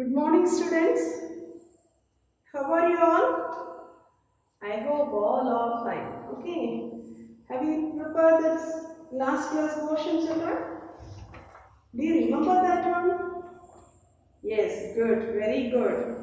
Good morning, students. How are you all? I hope all are fine. Okay. Have you prepared this last class portion, children? Do you remember that one? Yes, good, very good.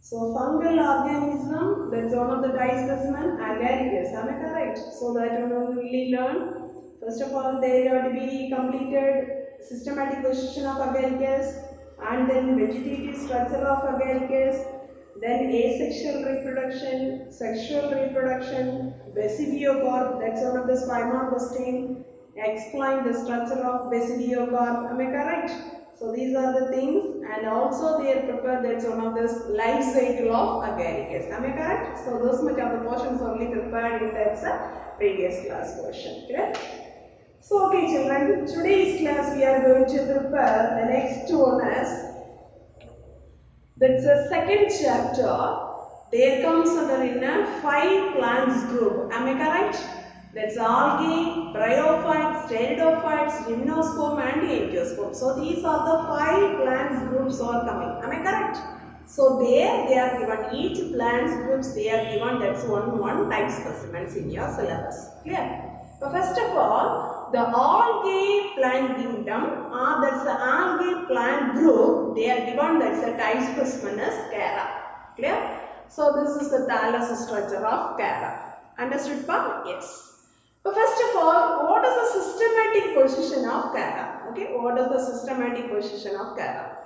So, fungal organism, that's one of the dye specimen, agaricus. Am I correct? So, that one only learn. First of all, there are to be completed systematic position of agaricus, and then vegetative structure of agaricus, then asexual reproduction, sexual reproduction, basidiocarp, that's one of the 5 mark question. Explain the structure of basidiocarp. Am I correct? So these are the things, and also they are prepared, that's one of the life cycle of agaricus. Am I correct? So those much of the portions only prepared in that previous class portion. Clear? So okay children, today's class we are going to prepare the next one as, that's the second chapter. There comes under in a 5 plants group. Am I correct? That's algae, bryophytes, pteridophytes, gymnosperm and angiosperm. So these are the 5 plants groups are coming. Am I correct? So there they are given, each plants groups they are given, that's one type specimens in your syllabus. Clear? So first of all, the algae plant kingdom, that's the algae plant group, they are given, that's a type specimen as Chara. Clear? So this is the thallus structure of Chara. Understood, pa? Yes. So first of all, what is the systematic position of Chara? Okay, what is the systematic position of Chara?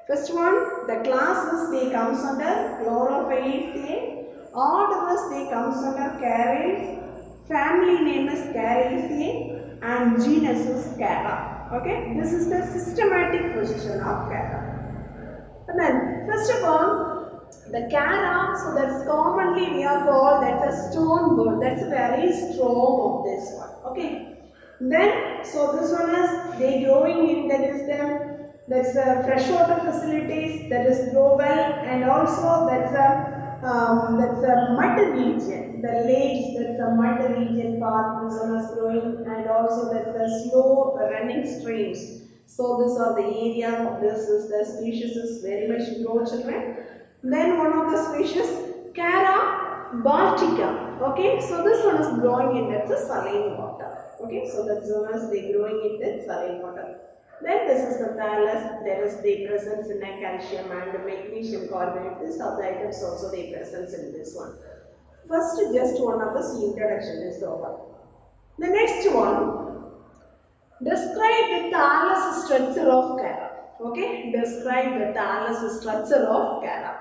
First one, the classes they comes under Chlorophyllaceae, orders they comes under Charae, family name is Characeae and genus is Chara. Okay, this is the systematic position of Chara. And then first of all, the Chara, so that's commonly we are called, that's a stone bird, that's very strong of this one. Okay. Then, so this one is, they growing in, that is them, that's freshwater facilities, that is grow well, and also that's a mud region, the lakes, that's a mud region part, this one is growing, and also that's the slow running streams. So these are the areas, this is the species is very much grow, children. Then one of the species, Chara baltica. Okay, so this one is growing in that saline water. Okay, so that's one is they growing in that saline water. Then this is the thallus. There is the presence in a calcium and magnesium carbonate. These are the items also they presence in this one. First, just one of this introduction is over. The next one, describe the thallus structure of Chara. Okay, describe the thallus structure of Chara.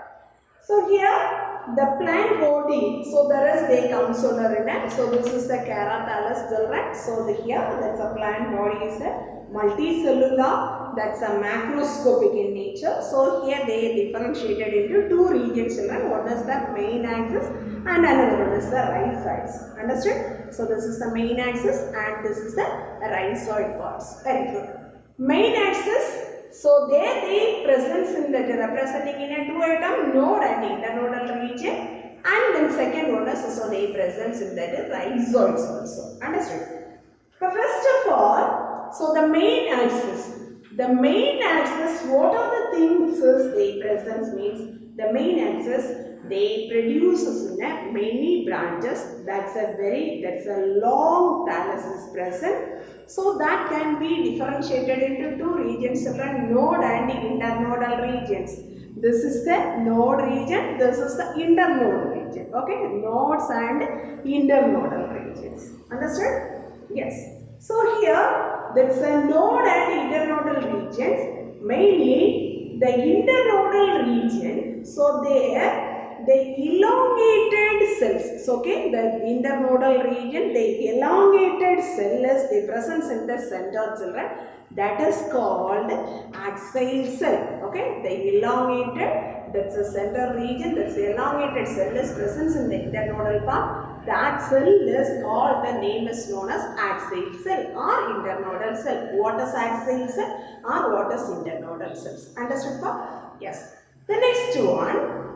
So here the plant body, so there is they comes under in it. So this is the Chara thallus children. So here that's a plant body is a multicellular, that's a macroscopic in nature. So here they differentiated into 2 regions children. One is the main axis and another one is the rhizoids. Understood? So this is the main axis and this is the rhizoid parts. Very good. Main axis. So there they presence in that representing in a 2 item node and internodal region, and then second one is so they presence in that rhizoids also. Understood? But first of all, so the main axis, what are the things is they presence means the main axis they produces in a many branches, that's a long thallus is present. So that can be differentiated into 2 regions, node and internodal regions. This is the node region, this is the internode region. Okay, nodes and internodal regions. Understood? Yes. So here, that's a node and internodal regions. Mainly the internodal region. So there the elongated cells, okay, the internodal region, the elongated cell is the presence in the center children, that is called axial cell, okay, the elongated, that's the center region, that's the elongated cell is presence in the internodal part, that cell is called, the name is known as axial cell or internodal cell. What is axial cell or what is internodal cells? Understood, pa? Yes. The next one,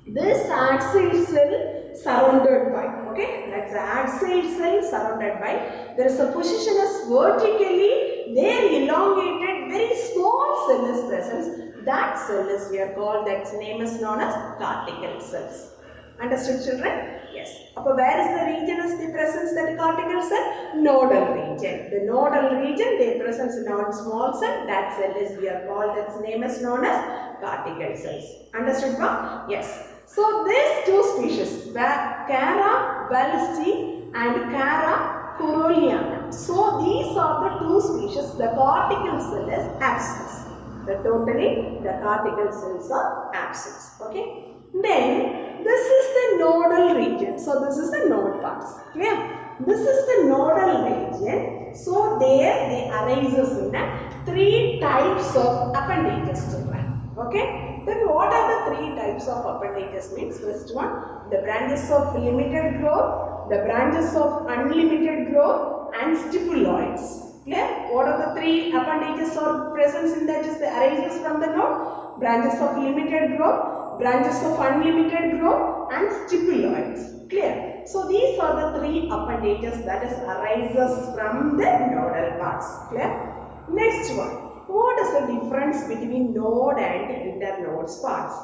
this axial cell surrounded by, okay, that's the axial cell surrounded by, there is a position as vertically their elongated, very small cell is present. That cell is we are called, that name is known as cortical cells. Understood, children? Yes. So where is the region is the presence that cortical cell? Nodal region. The nodal region, they presence in our small cell. That cell is we are called, its name is known as cortical cells. Understood, ma? Yes. So these two species, Chara valsti and Chara corolliana. So these are the two species. The cortical cell is absent. Totally, the cortical cells are absent. Okay. Then this is the nodal region. So this is the node parts. Clear? This is the nodal region. So there they arises in three types of appendages, children. Okay? Then what are the three types of appendages means? First one, the branches of limited growth, the branches of unlimited growth, and stipuloids. Clear? What are the three appendages or presence in that is the arises from the node? Branches of limited growth, branches of unlimited growth, and stipuloids. Clear? So these are the three appendages that is arises from the nodal parts. Clear? Next one. What is the difference between node and internodes parts?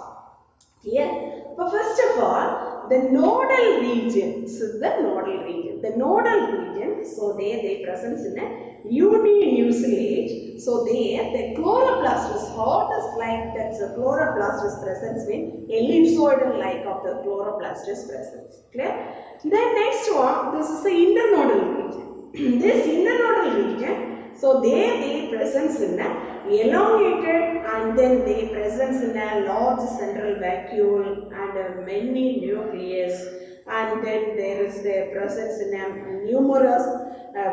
Clear? But first of all, the nodal region. So the nodal region. The nodal region. So there they presence in a uninucleate. So there the chloroplast is what is like that. So chloroplast is presence in ellipsoidal like of the chloroplast is presence. Clear? Then next one, this is the internodal region. This internodal region. So there they presence in a elongated and then they presence in a large central vacuole and many nucleus, and then there is the presence in a numerous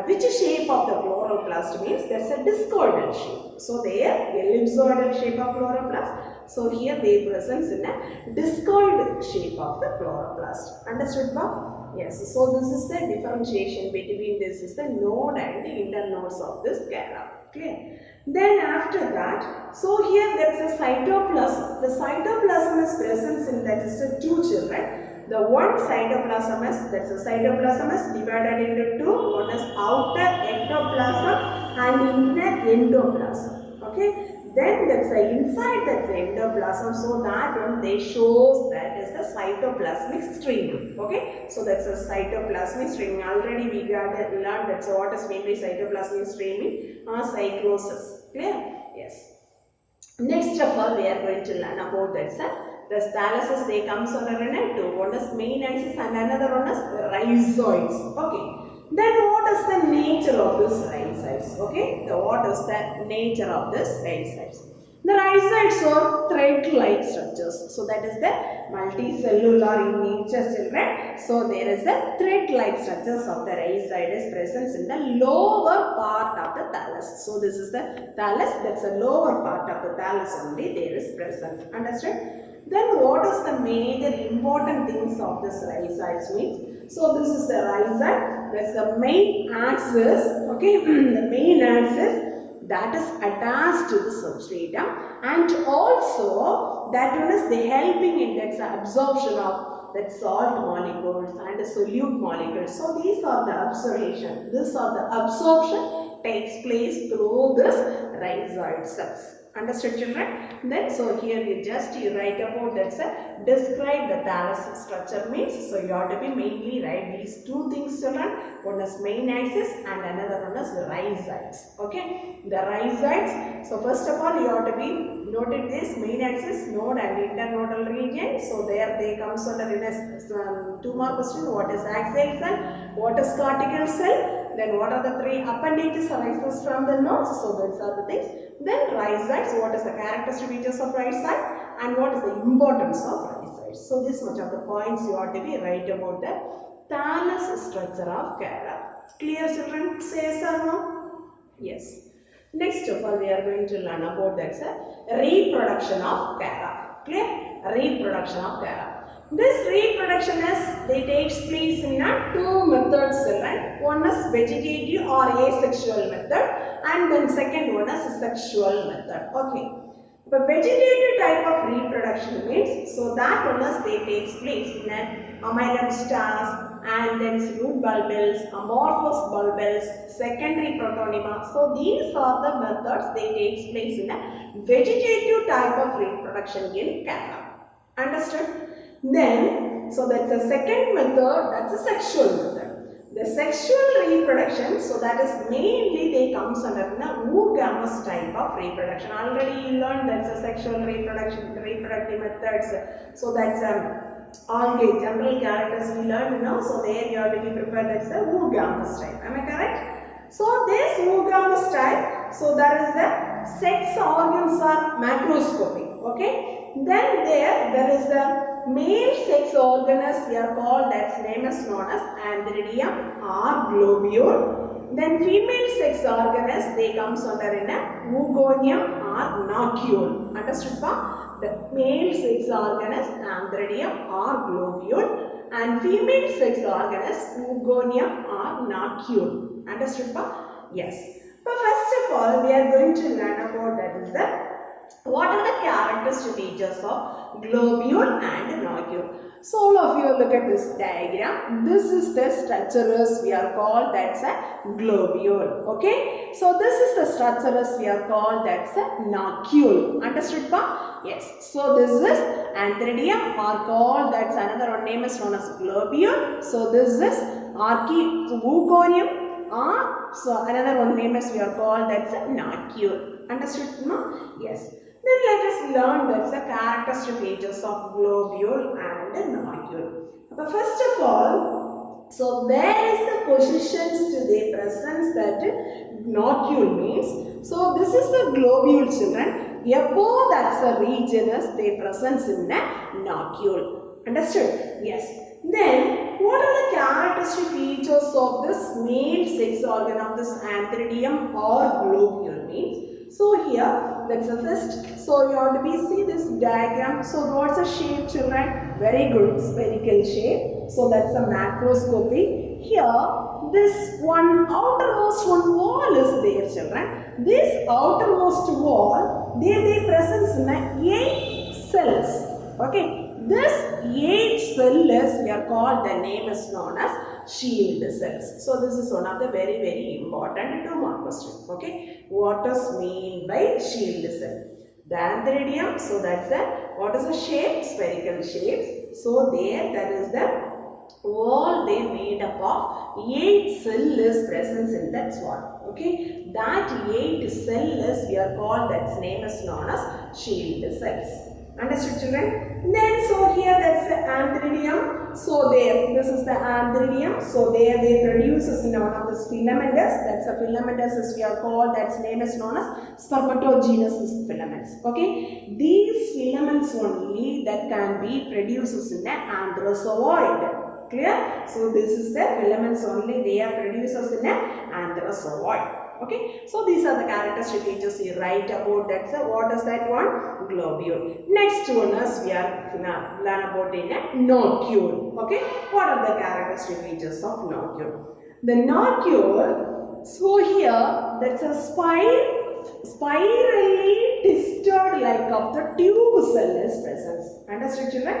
which shape of the chloroplast means there's a discoidal shape. So there ellipsoidal shape of chloroplast. So here they presence in a discoid shape of the chloroplast. Understood, ba? Yes, so this is the differentiation between this is the node and the internodes of this Chara. Clear? Then after that, so here there is a cytoplasm. The cytoplasm is present in that is the two children. The one cytoplasm is, that's the cytoplasm is divided into two. One is outer ectoplasm and inner endoplasm. Okay? Then that's the inside that's the endoplasm. So that one they shows that is the cytoplasmic stream. Okay, so that's a cytoplasmic streaming. Already we got learned that's what is meant by cytoplasmic streaming. Cyclosis. Clear? Yes. Next of all, we are going to learn about that. The thalluses they comes under two. One is main axis and another one is rhizoids. Okay. Then what is the nature of this rhizoids? Okay, what is the nature of this rhizoids? The rhizoids are thread-like structures. So that is the multicellular in nature, children. So there is the thread-like structures of the rhizoid is present in the lower part of the thallus. So this is the thallus. That's the lower part of the thallus only there is present. Understood? Then what is the major important things of this rhizoids means? So this is the rhizoid. That's the main axis, okay, the main axis that is attached to the substratum, and also that one is the helping in that absorption of that salt molecules and the solute molecules. So these are the absorption. This are the absorption takes place through this rhizoid cells. Understood, children? Then so here you write about that describe the thallus structure means, so you have to be mainly write these two things, children. One is main axis and another one is rhizoids. Okay, the rhizoids. So first of all you have to be noted this main axis, node and internodal region. So there they comes under two more questions. What is axial cell? What is cortical cell? Then what are the three appendages arises from the nodes? So those are the things. Then rhizoids, what is the characteristic features of rhizoid and what is the importance of rhizoids. So this much of the points you ought to be right about the thallus structure of Chara. Clear, children? Say yes or no? Yes. Next of all we are going to learn about that reproduction of Chara. Clear? Reproduction of Chara. This reproduction takes place in two methods, children. One is vegetative or asexual method, and then second one is sexual method. Okay. The vegetative type of reproduction means, so that one is takes place in amylum stars, and then root bulbils, amorphous bulbils, secondary protonema. So these are the methods they takes place in a vegetative type of reproduction in Chara. Understood? Then, so that's the second method, that's a sexual method. The sexual reproduction, so that is mainly they comes under the oogamous type of reproduction. Already you learned that's a sexual reproduction, reproductive methods. So that's ALGAE, general characters we learned now. So there you have to be prepared, that's the oogamous type. Am I correct? So this oogamous type, so that is the sex organs are macroscopic. Okay. Then there is the male sex organelles, we are called, that's name is known as antheridium or globule. Then female sex organelles, they comes under in a oogonium or nocule. Understood pa? The male sex organelles, antheridium or globule, and female sex organelles, oogonium or nocule. Understood pa? Yes. But first of all, we are going to learn about that is the what are the characteristic features of globule and nocule. So all of you look at this diagram. This is the structure we are called, that's a globule. Okay. So this is the structure we are called, that's a nocule. Understood pa? Yes. So this is antheridium or called, that's another one name is known as globule. So this is oogonium. So another one name is we are called, that's a nocule. Understood? No? Yes. Then let us learn that's the characteristic features of globule and nocule. But first of all, so where is the positions to the presence that nocule means? So this is the globule, children. Above that's the region is the presence in the nocule. Understood? Yes. Then what are the characteristic features of this male sex organ of this antheridium or globule means? So here, that's the first. So you have to see this diagram. So what's the shape, children? Very good, spherical shape. So that's a macroscopy. Here, this one outermost one wall is there, children. This outermost wall, they presence in 8 cells. Okay. This 8 cells we are called, the name is known as shield cells. So this is one of the very important 2-mark question. Okay. What does mean by shield cell? The antheridium, so that's the, what is the shape? Spherical shapes. So there, that is the wall they made up of 8 cells presence in that wall. Okay. That 8 cells we are called, that name is known as shield cells. Understood, children? Then so here that's the antheridium. So there, this is the antheridium. So there they produces in one of this filamentous. That's a filamentous as we are called. That's name is known as spermatogenous filaments. Okay. These filaments only that can be produces in the anthrozoid. Clear? So this is the filaments only they are producers in the anthrozoid. Okay, so these are the characteristic features you write about that. So what is that one? Globule. Next one is we are learn about in a nocule. Okay, what are the characteristic features of nocule? The nocule, so here that's a spirally twisted like of the tube cell is present. Understood, children?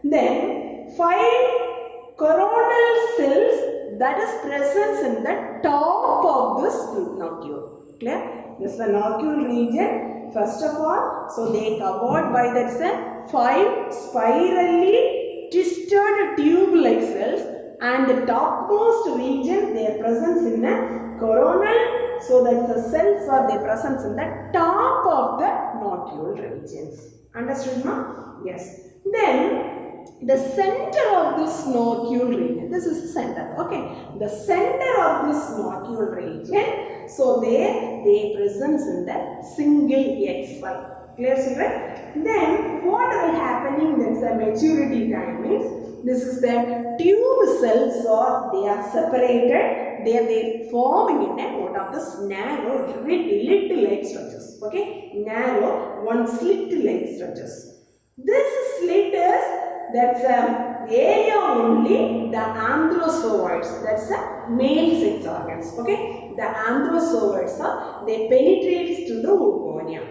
Then 5 coronal cells that is presence in the top of this nocule. Clear? This is the nocule region. First of all, so they covered by that 5 spirally twisted tube-like cells, and the topmost region their presence in the coronal. So that the cells are their presence in the top of the nocule regions. Understood, ma? Yes. Then the center of this nocule region, this is the center, okay. The center of this nocule region, so there they presence in the single egg cell. Clear, children? Then what will happening, that's the maturity time means, this is the tube cells or they are separated, they forming in a what of this narrow slit-like structures, okay. Narrow one slit-like structures. This slit is that's area only the anthrozoids, that's a male sex organs, okay. The anthrozoids are, they penetrates to the oogonium.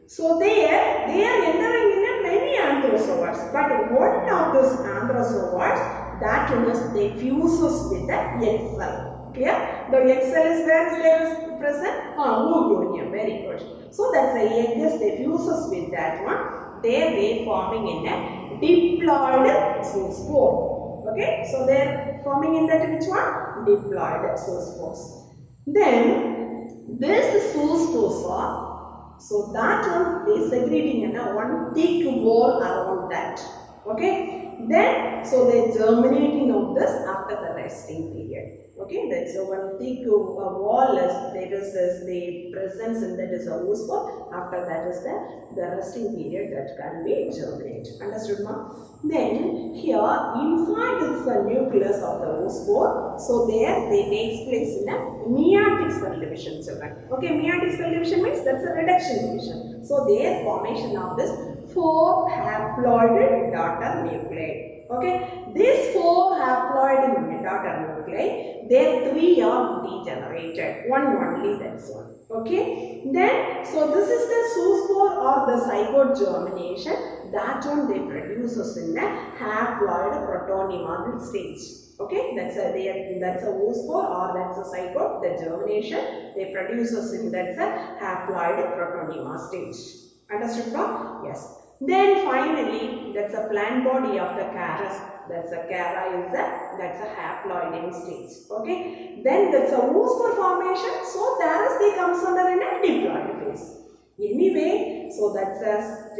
So they are entering in many anthrozoids, but one of those anthrozoids, that one is they fuses with the egg cell. Clear? The egg cell is where is there present? Oogonium. Very good. So that's the egg is they fuses with that one. There they forming in a diploid zoospore. Okay? So they are forming in that which one? Diploid zoospores. Then this zoospores are, so that one they secreting in a one thick wall around that. Okay? Then, so they germinating of this after the resting period. Okay, that's a one thick wall is there is the presence in that is a oospore. After that is the resting period that can be germinated. Understood, ma? Then here inside is the nucleus of the oospore. So there they takes place in a meiotic cell division, children. Okay, meiotic cell division means that's a reduction division. So there formation of this 4 haploid daughter nuclei. Okay, these 4 haploid daughter nuclei, there 3 are degenerated, one only, that's one. Okay, then so this is the zoospore or the zygote germination. That one they produces in the haploid protonemal stage. Okay, that's a oospore or that's a zygote. The germination they produces in that's a haploid protonemal stage. Understood, no? Yes. Then finally, that's a plant body of the Chara. That's a Chara is that's a haploid stage. Okay. Then that's a oospore formation. So there is they comes under in a diploid phase. Anyway, so that's a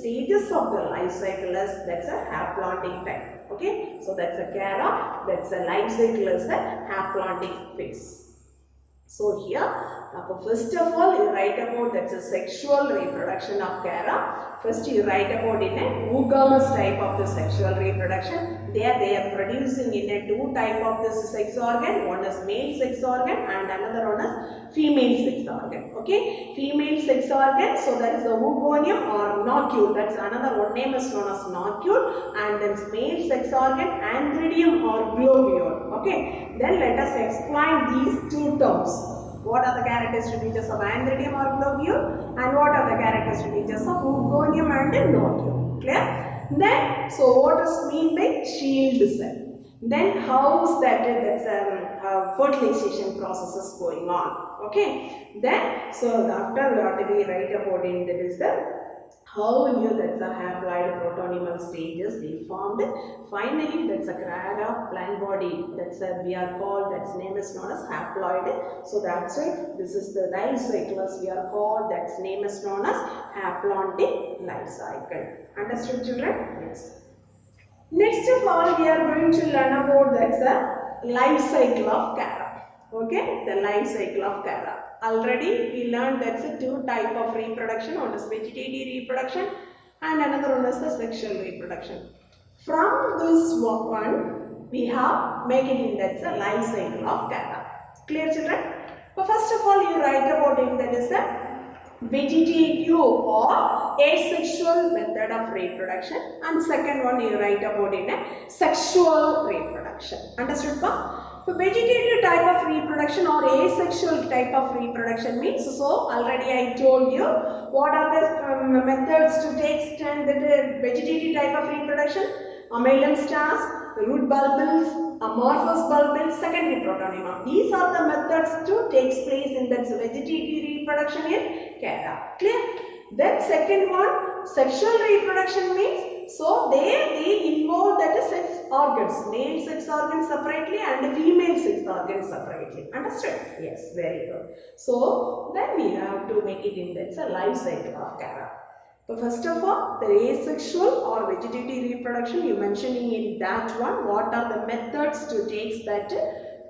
stages of the life cycle is that's a haplontic type. Okay. So that's a Chara. That's a life cycle is a haplontic phase. So here, first of all, you write about that's a sexual reproduction of Chara. First, you write about in a oogamous type of the sexual reproduction. There, they are producing in a 2 type of this sex organ. One is male sex organ and another one is female sex organ. Okay, female sex organ. So that is the oogonium or nocule. That's another one name is known as nocule. And then male sex organ, antheridium or globule. Okay, then let us explain these 2 terms. What are the characteristic features of antheridium or globule and what are the characteristic features of oogonium and nocule? Clear? Then, so what is mean by shield cell? Then how is that's fertilization process is going on? Okay. Then, so after what we write about in that is the how that's a haploid protonemal stages they formed. Finally, that's a Chara plant body. That's a we are called. That's name is known as haploid. So that's why this is the life cycle we are called. That's name is known as haplontic life cycle. Understood, children? Yes. Next of all, we are going to learn about that's a life cycle of Chara. Okay, the life cycle of Chara. Already we learned that's a 2 type of reproduction. One is vegetative reproduction and another one is the sexual reproduction. From this one, we have make it in that's a life cycle of Chara. Clear, children? But first of all, you write about it that is a vegetative or asexual method of reproduction, and second one you write about in a sexual reproduction. Understood, pa? So vegetative type of reproduction or asexual type of reproduction means, so already I told you what are the methods to take stand the vegetative type of reproduction: amylum stars, root bulbils, amorphous bulbils, secondary protonema. These are the methods to take place in that vegetative reproduction in Chara. Clear? Then second one, sexual reproduction means, so they involve that is sex organs, male sex organs separately and female sex organs separately. Understood? Yes, very good. So then we have to make it in that's a life cycle of Chara. So first of all, the asexual or vegetative reproduction, you mentioning in that one, what are the methods to take that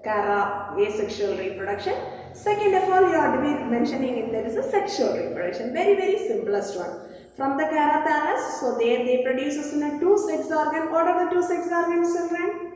Chara asexual reproduction. Second of all, you have to be mentioning if there is a sexual reproduction. Very, very simplest one. From the Chara thallus, so there they produces in a 2 sex organ. What are the 2 sex organs, children?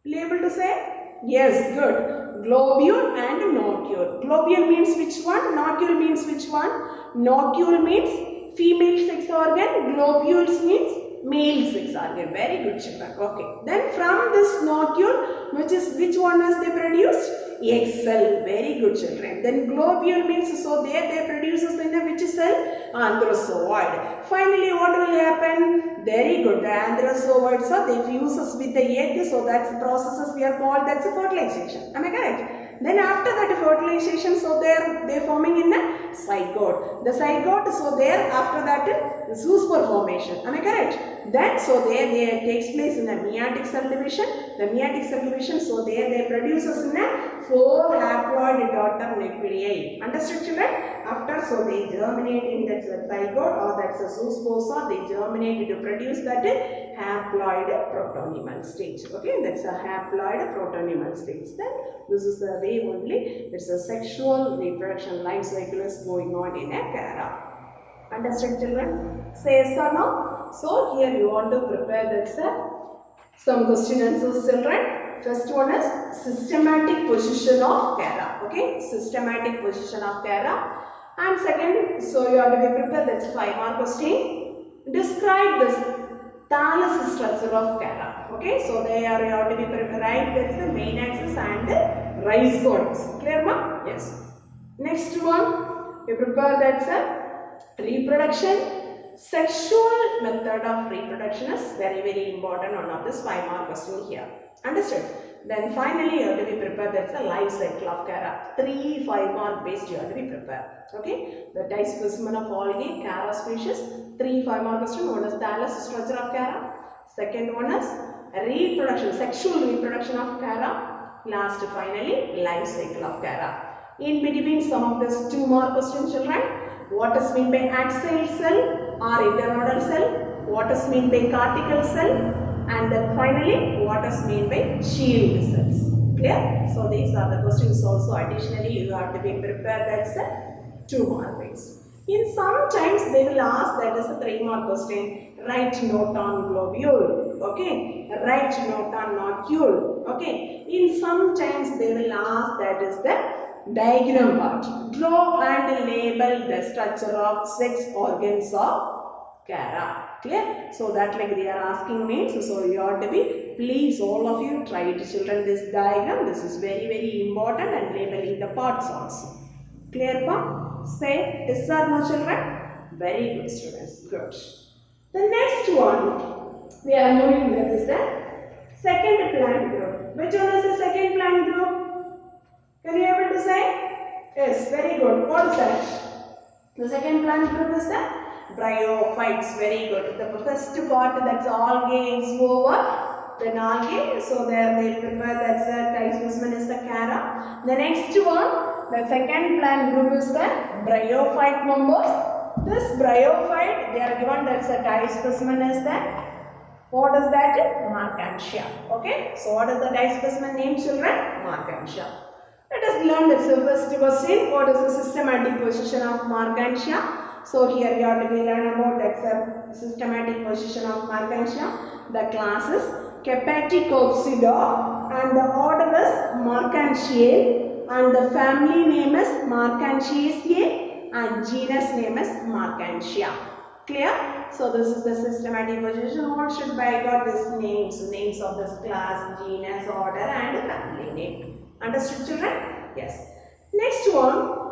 Will you able to say? Yes, good. Globule and nocule. Globule means which one? Nocule means which one? Nocule means female sex organ. Globules means male sex organ. Very good, children. Okay. Then from this nodule, which one is they produced? Egg cell. Very good, children. Then globule means, so they produces in a which cell? Anthrozoid. Finally, what will happen? Very good. The anthrozoids are they fuses with the egg, so that's the processes we are called, that's a fertilization. Am I correct? Then after that fertilization, so they're forming in a zygote. The zygote, so there after that zoospore formation. Am I correct? Then so there takes place in a meiotic cell division. The meiotic cell division, so there they produces in a 4 haploid daughter nuclei. Understood, children? After, so they germinate in that zygote or that's a zoospore, they germinate to produce that haploid protonymal stage. Okay, that's a haploid protonymal stage. Then this is the way only it's a sexual reproduction life cycle is going on in a Chara. Understood, children? Say yes or no? So here you want to prepare that's some question answers, children. First one is systematic position of Chara. Okay, systematic position of Chara. And second, so you have to be prepared, that's 5-mark question. Describe this thallus structure of Chara. Okay, so they are, you have to be prepared, right? That's the main axis and the rhizomes. Clear, ma? Yes. Next one, you prepare that's a reproduction. Sexual method of reproduction is very important, one of this 5-mark question here. Understood? Then finally you have to be prepared, that's a life cycle of Chara. 3 5-mark based you have to be prepared. Okay? The type specimen of algae, Chara species. 3 5-mark question. One is thallus structure of Chara. Second one is reproduction, sexual reproduction of Chara. Last finally life cycle of Chara. In between some of this 2-mark question, children. What is meant by axial cell or internodal cell? What is meant by cortical cell? And then finally, what is meant by shield cells? Clear? So these are the questions also. Additionally, you have to be prepared, that's a 2-mark based. In sometimes they will ask, that is a 3-mark question. Write note on globule. Okay. Write note on nodule. Okay. In sometimes they will ask, that is the diagram part. Draw and label the structure of sex organs of Chara. Clear? So that like they are asking means, so you have to be, please all of you try it, children, this diagram. This is very important, and labeling the parts also. Clear, pa? Say yes or no, children? Very good, students. Good. The next one we are moving with is the second plant group. Which one is the second plant group? Can you able to say? Yes, very good. What is that? The second plant group is the bryophytes. Very good. The first part, that's algae is over. Then algae, so there they prepare, that's the type specimen is the Chara. The next one, the second plant group is the bryophyte members. This bryophyte, they are given, that's the type specimen is the, what is that? Markantia. Okay, so what is the type specimen name, children? Markantia. Let us learn the first question. What is the systematic position of Markantia? So here we have to be learn about that's the systematic position of Markantia. The class is Capetticopsida and the order is Markantiae and the family name is Markantiaceae and genus name is Markantia. Clear? So this is the systematic position. What should I got this names of this class, genus, order and family name. Understood, children? Yes. Next one.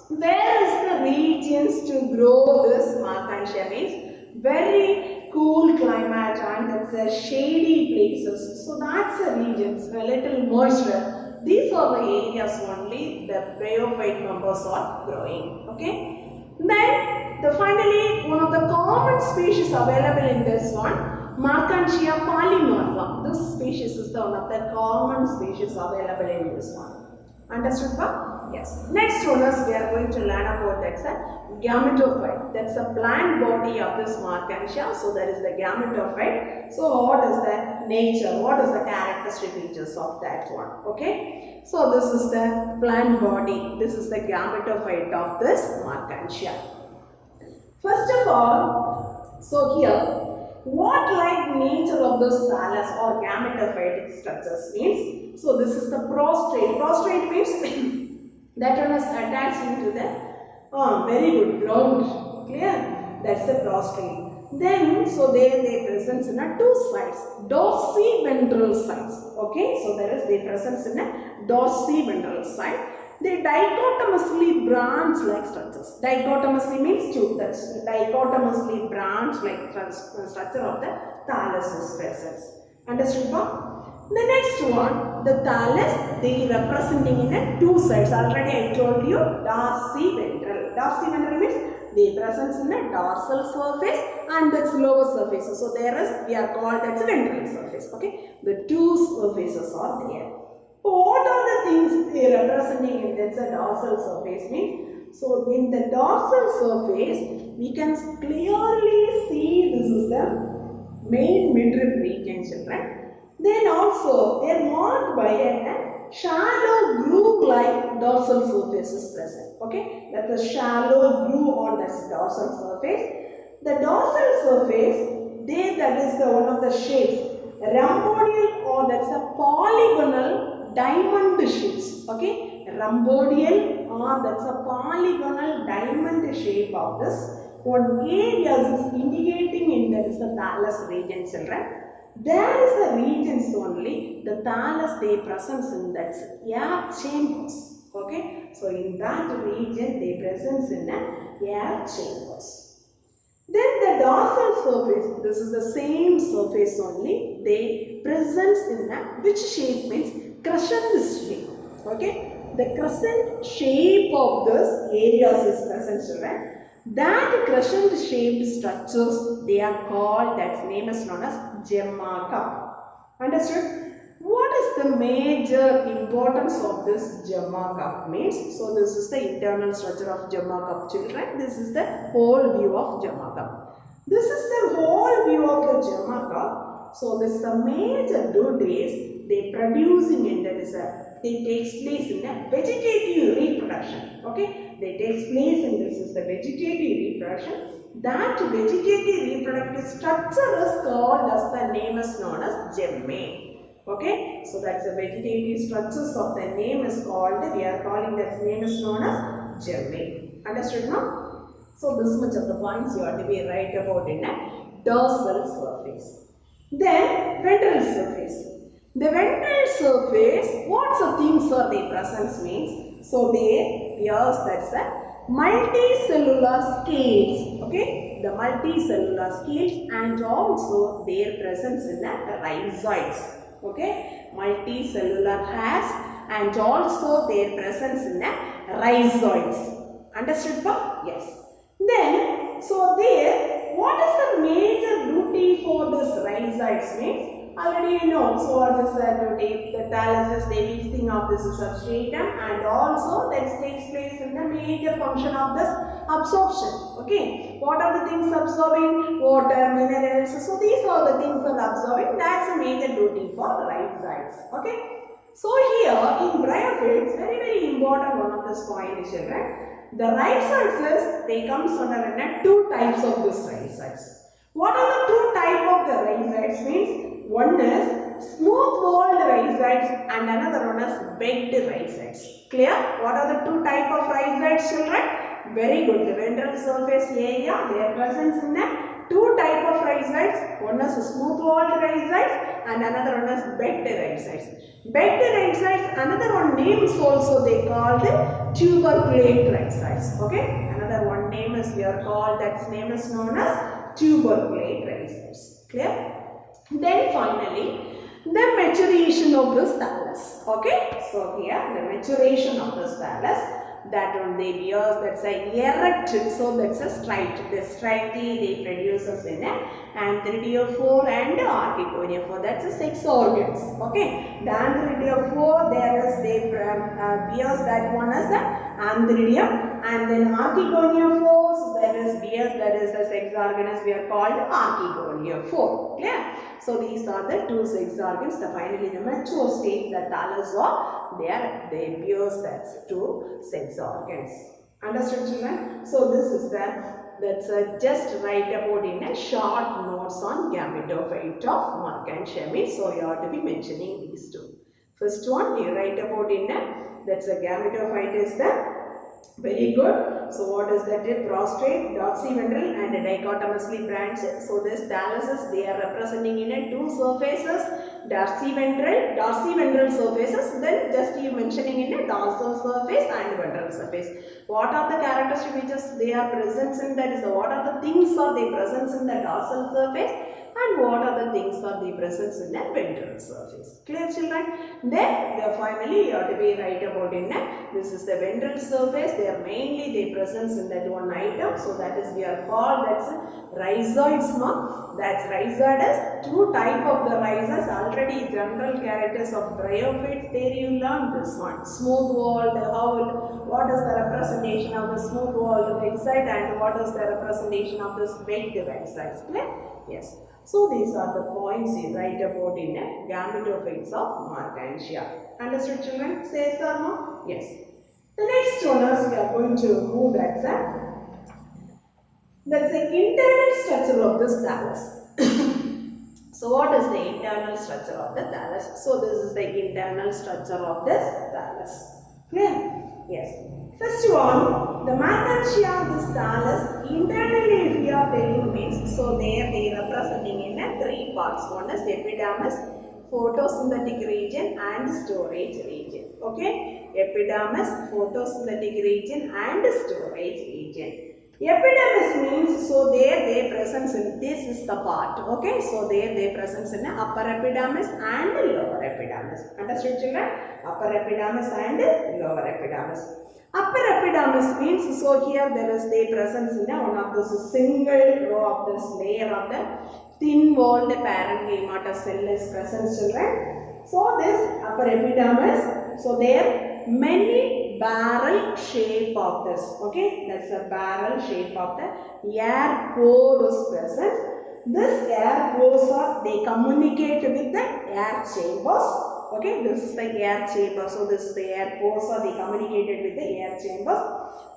Where is the regions to grow this Markantia means very cool climate and that's a shady places. So that's a regions, a little moisture. These are the areas only the bryophyte members are growing. Okay. Then finally one of the common species available in this one, Markantia polymorpha. This species is the one of the common species available in this one. Understood, pa? Yes. Next one is we are going to learn about that's a gametophyte. That's the plant body of this Markantia. So that is the gametophyte. So what is the nature? What is the characteristic features of that one? Okay. So this is the plant body. This is the gametophyte of this Markantia. First of all, so here, what like nature of this thallus or gametophytic structures means? So this is the prostrate. Prostrate means that one is attached into the very good ground. Clear? That's the prostrate. Then, so they presence in a two sides, dorsiventral sides. Okay, so there is they presence in a dorsiventral side. They dichotomously branch like structures. Dichotomously means two. That's dichotomously branch like structure of the thallus is present. Understood? The next one, the thallus, they representing in a two sides. Already I told you, dorsiventral. Dorsiventral means they presence in the dorsal surface and its lower surface. So there is, we are called as ventral surface. Okay, the two surfaces are there. What are the things they are representing in this dorsal surface means? So in the dorsal surface, we can clearly see this is the main midrib region, children. Then also they are marked by a shallow groove-like dorsal surface is present. Okay, that's a shallow groove on this dorsal surface. The dorsal surface, that is the one of the shapes, rhomboidal or that's a polygonal diamond shapes. Okay, rhomboidal or that's a polygonal diamond shape of this. One area is indicating in that is the thallus region, children. There is the regions only, the thallus they presence in that air chambers. Okay, so in that region they presence in air chambers. Then the dorsal surface, this is the same surface only, they presence in which shape means crescent shape. Okay, the crescent shape of this areas is present, children. That crescent shaped structures, they are called, that name is known as gemma cup. Understood? What is the major importance of this gemma cup means? So this is the internal structure of gemma cup, children. This is the whole view of gemma cup. This is the whole view of the gemma cup. So this is the major duties they producing in that is they takes place in a vegetative reproduction. Okay, they takes place in this is the vegetative reproduction. That vegetative reproductive structure is called as the name is known as gemmae. Okay, so that's the vegetative structures of the name is called, we are calling that name is known as gemmae. Understood now? So this much of the points you have to be right about in a dorsal surface. Then ventral surface. The ventral surface, what the things are they presence means? So they bears that's a multicellular scales. Okay, the multicellular scales and also their presence in the rhizoids. Okay, multicellular hairs and also their presence in the rhizoids. Understood? Yes. Then, so there, what is the major duty for this rhizoids means? Already you know, so what is the duty? The thallus is the feasting of this substratum and also that takes place in the major function of this absorption. Okay, what are the things absorbing? Water, minerals. So these are the things that are absorbing. That's a major duty for rhizoids. Okay, so here in bryophytes, very important one of this point is children. The rhizoids they comes under two types of this rhizoids. What are the two types of the rhizoids means? One is smooth-walled rhizoids and another one is begged rhizoids. Clear? What are the two types of rhizoids, children? Very good. The ventral surface area, their presence in two types of rhizoids. One is smooth-walled rhizoids and another one is begged rhizoids. Begged rhizoids, another one names also they call the tuberculate rhizoids. Okay? Another one name is we are called, that name is known as tuberculate rhizoids. Clear? Then finally, the maturation of this thallus. Okay, so here the maturation of this thallus, that one they bears, that's a erect, so that's a striped. The striped they produces in a antheriophore and archegoniophore. That's a sex organs. Okay, the antheriophore there is they bears, that one is the antheridium, and then archegoniophore, so there is bears, that is the sex organs we are called archegoniophore. Clear? So these are the two sex organs. The finally the mature state, the thallus or they bears that's two sex organs. Understood, children? So this is that's just write about in a short notes on gametophyte of Mark and Shemi. So you have to be mentioning these two. First one you write about in a, that's a gametophyte is the Very good. So what is that? Prostrate, dorsiventral and dichotomously branched. So this thalamus, they are representing in a two surfaces, dorsiventral surfaces, then just you mentioning in a dorsal surface and ventral surface. What are the characteristic features they are present in, that is what are the things are they present in the dorsal surface and what are the things are they present in the ventral surface. Clear children? Then finally you have to be right about in that. This is the ventral surface. They are mainly they present in that one item. So that is we are called that's rhizoids. That's rhizoid is two type of the rhizoids. Already general characters of bryophytes. There you learn this one. Smooth walled, what is the representation of the smooth walled rhizoid and what is the representation of this baked rhizoids. Clear? Yes. So these are the points you write about in a gametophytes of Markantia. Understood children? Say sir, no? Yes. The next one is we are going to move that's the internal structure of this thallus. So what is the internal structure of the thallus? So this is the internal structure of this thallus. Clear? Yes. First one, the Markantia of this thallus, internally if we are telling means, so they are representing in three parts. One is epidermis, photosynthetic region and storage region. Okay? Epidermis, photosynthetic region and storage region. Epidermis means, so there they presence in, this is the part, okay, so there they presence in upper epidermis and lower epidermis. Understood children? Upper epidermis and lower epidermis. Upper epidermis means, so here there is the presence in one of this single row of this layer of the thin walled parenchyma cell is present children. So this upper epidermis, so there many barrel shape of this, okay, that's a barrel shape of the air pore is present. This air pores are, they communicate with the air chambers. Okay, this is the air chamber. So this is the air pores are they communicated with the air chambers.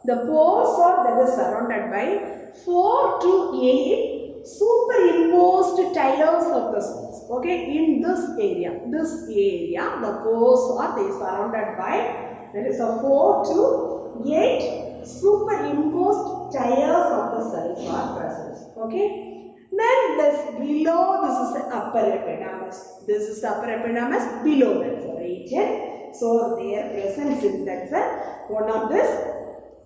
The pores are that is surrounded by 4 to 8 superimposed tiers of the cells. Okay, in this area, the pores are they surrounded by that is a 4 to 8 superimposed tiers of the cells are present. Okay. Then this below, this is the upper epidermis. This is the upper epidermis below that region. So their presence in that's one of this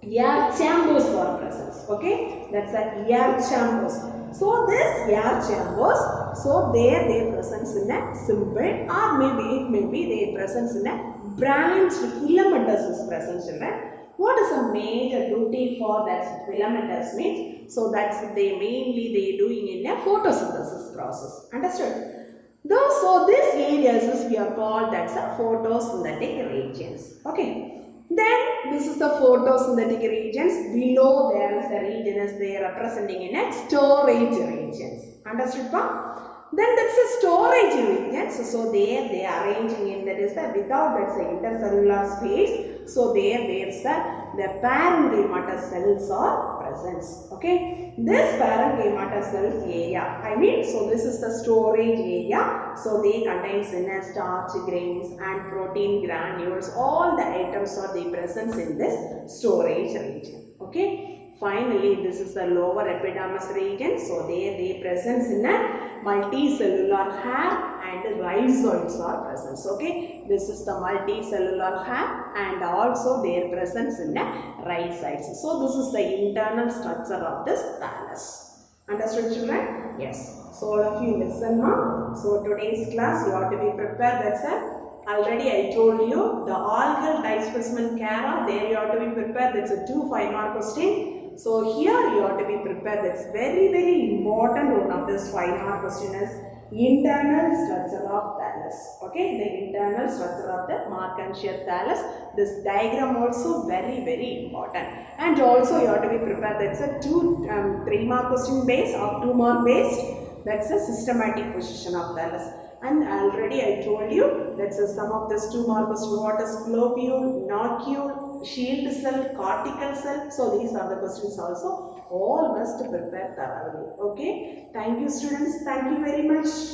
air chambers are present. Okay, that's the air chambers. So this air chambers, so their presence in a simple or maybe their presence in a branched filamentous is present children. What is a major duty for that filamentous means? So that's they doing in a photosynthesis process. Understood? So this areas is we are called that's a photosynthetic regions. Okay. Then this is the photosynthetic regions. Below there is the region is they are representing in a storage regions. Understood? Then that's a storage regions. So there they are arranging in that is the without that's the intercellular space. So there's the parenchyma cells are present. Okay, this parenchyma cells area. So this is the storage area. So they contains in a starch grains and protein granules. All the items are the presence in this storage region. Okay. Finally, this is the lower epidermis region. So they presence in a multicellular hair and rhizoids are present. Okay, this is the multicellular hair and also their presence in the rhizoids. So this is the internal structure of this thallus. Understood children? Yes. So all of you listen now. So today's class you have to be prepared. That's already I told you the algal type specimen Chara. There you have to be prepared. That's a 2 5-mark question. So here you have to be prepared. That's very important. One of this 5-mark question is internal structure of thallus. Okay, the internal structure of the Markantia thallus. This diagram also very important. And also you have to be prepared. That's a 3-mark question based or 2-mark based. That's a systematic position of thallus. And already I told you that's a sum of this 2-mark question. What is globule, nocule, shield cell, cortical cell. So these are the questions also. All must prepare thoroughly. Okay. Thank you students. Thank you very much.